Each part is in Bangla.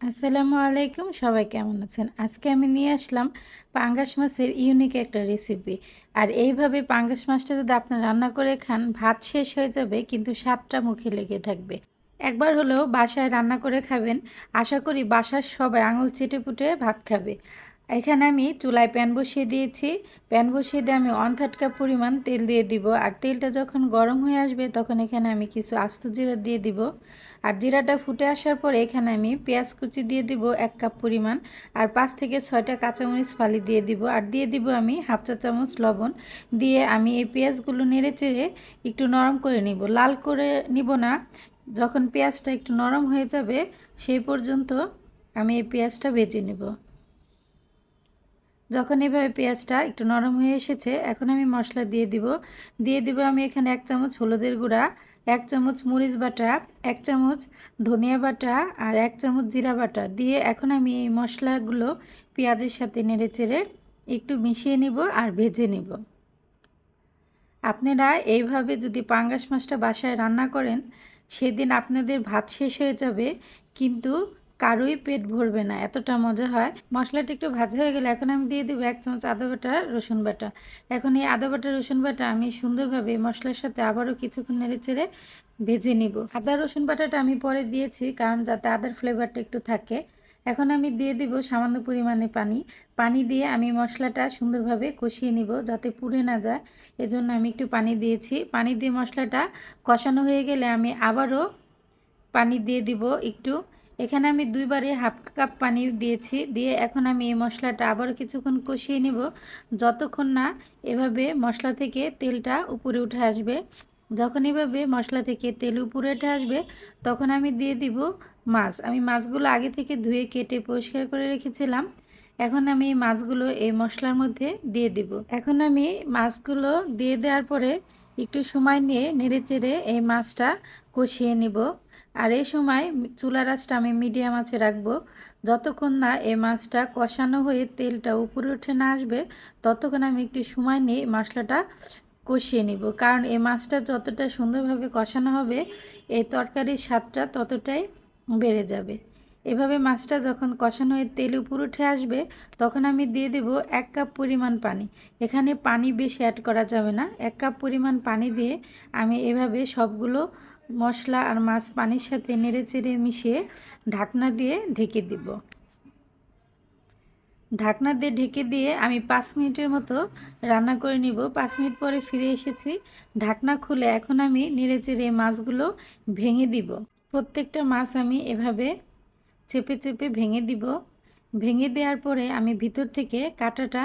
আসসালামু আলাইকুম, সবাই কেমন আছেন? আজকে আমি নিয়ে আসলাম পাঙ্গাস মাছের ইউনিক একটা রেসিপি। আর এইভাবে পাঙ্গাস মাছটা যদি আপনারা রান্না করে খান, ভাত শেষ হয়ে যাবে কিন্তু স্বাদটা মুখে লেগে থাকবে। একবার হলেও বাসায় রান্না করে খাবেন, আশা করি বাসার সবাই আঙুল চেটেপুটে ভাত খাবে। এখানে আমি চুলায় প্যান বসিয়ে দিয়েছি। প্যান বসিয়ে দিয়ে আমি 1/3 কাপ পরিমাণ তেল দিয়ে দিব। আর তেলটা যখন গরম হয়ে আসবে তখন এখানে আমি কিছু আস্ত জিরা দিয়ে দিব। আর জিরাটা ফুটে আসার পরে এখানে আমি পেঁয়াজ কুচি দিয়ে দিব 1 কাপ পরিমাণ। আর 5 থেকে 6টা কাঁচামরিচ ফালি দিয়ে দিব। আর দিয়ে দিব আমি হাফ চা চামচ লবণ। দিয়ে আমি এই পেঁয়াজগুলো নেড়ে চেড়ে একটু নরম করে নিব, লাল করে নিব না। যখন পেঁয়াজটা একটু নরম হয়ে যাবে সেই পর্যন্ত আমি এই পেঁয়াজটা ভেজে নেব। যখন এভাবে পেঁয়াজটা একটু নরম হয়ে এসেছে, এখন আমি মশলা দিয়ে দিব আমি এখানে 1 চামচ হলুদের গুঁড়া, 1 চামচ মরিচ বাটা, 1 চামচ ধনিয়া বাটা আর 1 চামচ জিরা বাটা দিয়ে এখন আমি এই মশলাগুলো পেঁয়াজের সাথে নেড়েচেড়ে একটু মিশিয়ে নিব আর ভেজে নিব। আপনারা এইভাবে যদি পাঙ্গাস মাছটা বাসায় রান্না করেন, সেদিন আপনাদের ভাত শেষ হয়ে যাবে কিন্তু কারোই পেট ভরবে না, এতটা মজা হয়। মশলাটা একটু ভাজা হয়ে গেলে এখন আমি দিয়ে দেবো 1 চামচ আদা বাটা রসুন বাটা। এখন এই আদা বাটা রসুন বাটা আমি সুন্দরভাবে মশলার সাথে আবারও কিছুক্ষণ নেড়েচেড়ে ভেজে নিব। আদা রসুন বাটাটা আমি পরে দিয়েছি কারণ যাতে আদার ফ্লেভারটা একটু থাকে। এখন আমি দিয়ে দিব সামান্য পরিমাণে পানি। পানি দিয়ে আমি মশলাটা সুন্দরভাবে কষিয়ে নিব যাতে পুড়ে না যায়, এজন্য আমি একটু পানি দিয়েছি। পানি দিয়ে মশলাটা কষানো হয়ে গেলে আমি আবারও পানি দিয়ে দিব একটু। এখানে আমি 2বারে হাফ কাপ পানি দিয়েছি। দিয়ে এখন আমি এই মশলাটা আবারও কিছুক্ষণ কষিয়ে নিব যতক্ষণ না এভাবে মশলা থেকে তেলটা উপরে উঠে আসবে। যখন এভাবে মশলা থেকে তেল উপরে উঠে আসবে তখন আমি দিয়ে দিব মাছ। আমি মাছগুলো আগে থেকে ধুয়ে কেটে পরিষ্কার করে রেখেছিলাম। এখন আমি এই মাছগুলো এই মশলার মধ্যে দিয়ে দিব। এখন আমি মাছগুলো দিয়ে দেওয়ার পরে একটু সময় নিয়ে নেড়েচেড়ে এই মাছটা কষিয়ে নিব। আর এই সময় চুলার আঁচটা আমি মিডিয়াম আঁচে রাখবো। যতক্ষণ না এই মাছটা কষানো হয়ে তেলটা উপরে উঠে না আসবে ততক্ষণ আমি একটু সময় নিয়ে মশলাটা কষিয়ে নিব, কারণ এই মাছটা যতটা সুন্দরভাবে কষানো হবে এই তরকারির স্বাদটা ততটাই বেড়ে যাবে। এভাবে মাছটা যখন কষানো হয়ে তেল উপরে উঠে আসবে তখন আমি দিয়ে দেব 1 কাপ পরিমাণ পানি। এখানে পানি বেশি অ্যাড করা যাবে না, 1 কাপ পরিমাণ পানি দিয়ে আমি এভাবে সবগুলো মশলা আর মাছ পানির সাথে নেড়েচেড়ে মিশিয়ে ঢাকনা দিয়ে ঢেকে দিব। ঢাকনা দিয়ে ঢেকে দিয়ে আমি 5 মিনিটের মতো রান্না করে নিব। 5 মিনিট পরে ফিরে এসেছি। ঢাকনা খুলে এখন আমি নেড়েচেড়ে মাছগুলো ভেঙে দিব। প্রত্যেকটা মাছ আমি এভাবে চেপে চেপে ভেঙে দিব। ভেঙে দেওয়ার পরে আমি ভিতর থেকে কাঁটাটা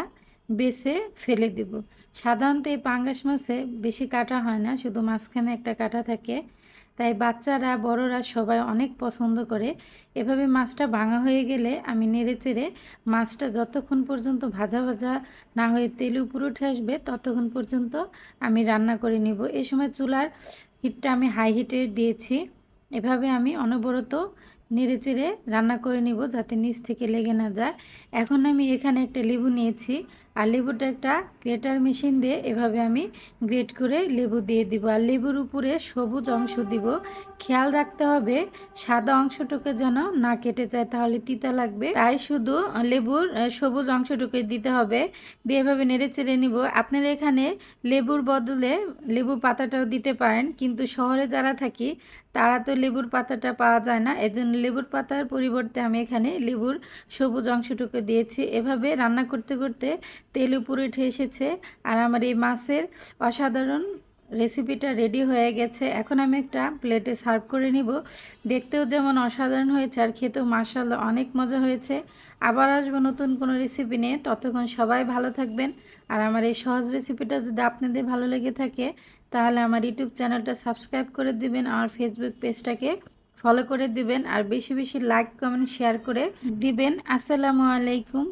বেছে ফেলে দেব। সাধারণত এই পাঙ্গাস মাছে বেশি কাটা হয় না, শুধু মাঝখানে একটা কাটা থাকে, তাই বাচ্চারা বড়রা সবাই অনেক পছন্দ করে। এভাবে মাছটা ভাঙা হয়ে গেলে আমি নেড়েচেড়ে মাছটা যতক্ষণ পর্যন্ত ভাজা ভাজা না হয়ে তেল উপরে উঠে আসবে ততক্ষণ পর্যন্ত আমি রান্না করে নিব। এই সময় চুলার হিটটা আমি হাই হিটে দিয়েছি। এভাবে আমি অনবরত নেড়েচেড়ে রান্না করে নিব যাতে নিচ থেকে লেগে না যায়। এখন আমি এখানে একটা লেবু নিয়েছি আর লেবুটা একটা গ্রেটার মেশিন দিয়ে এভাবে আমি গ্রেট করে লেবু দিয়ে দিব। আর লেবুর উপরে সবুজ অংশ দিব। খেয়াল রাখতে হবে সাদা অংশটুকু যেন না কেটে যায়, তাহলে তিতা লাগবে, তাই শুধু লেবুর সবুজ অংশটুকু দিতে হবে। দিয়ে এভাবে নেড়েচেড়ে নিব। আপনারা এখানে লেবুর বদলে লেবু পাতাটাও দিতে পারেন, কিন্তু শহরে যারা থাকি তারা তো লেবুর পাতাটা পাওয়া যায় না, এজন্য লেবুর পাতার পরিবর্তে আমি এখানে লেবুর সবুজ অংশটুকু দিয়েছি। এভাবে রান্না করতে করতে তেল উপরে উঠে এসেছে আর আমার এই মাছের অসাধারণ রেসিপিটা রেডি হয়ে গেছে। এখন আমি একটা প্লেটে সার্ভ করে নিব। দেখতেও যেমন অসাধারণ হয়েছে আর খেতেও মাশাআল্লাহ অনেক মজা হয়েছে। আবার আসবো নতুন কোনো রেসিপি নিয়ে, ততক্ষণ সবাই ভালো থাকবেন। আর আমার এই সহজ রেসিপিটা যদি আপনাদের ভালো লেগে থাকে তাহলে আমার ইউটিউব চ্যানেলটা সাবস্ক্রাইব করে দিবেন, আমার ফেসবুক পেজটাকে ফলো করে দিবেন আর বেশি বেশি লাইক কমেন্ট শেয়ার করে দিবেন। আসসালামু আলাইকুম।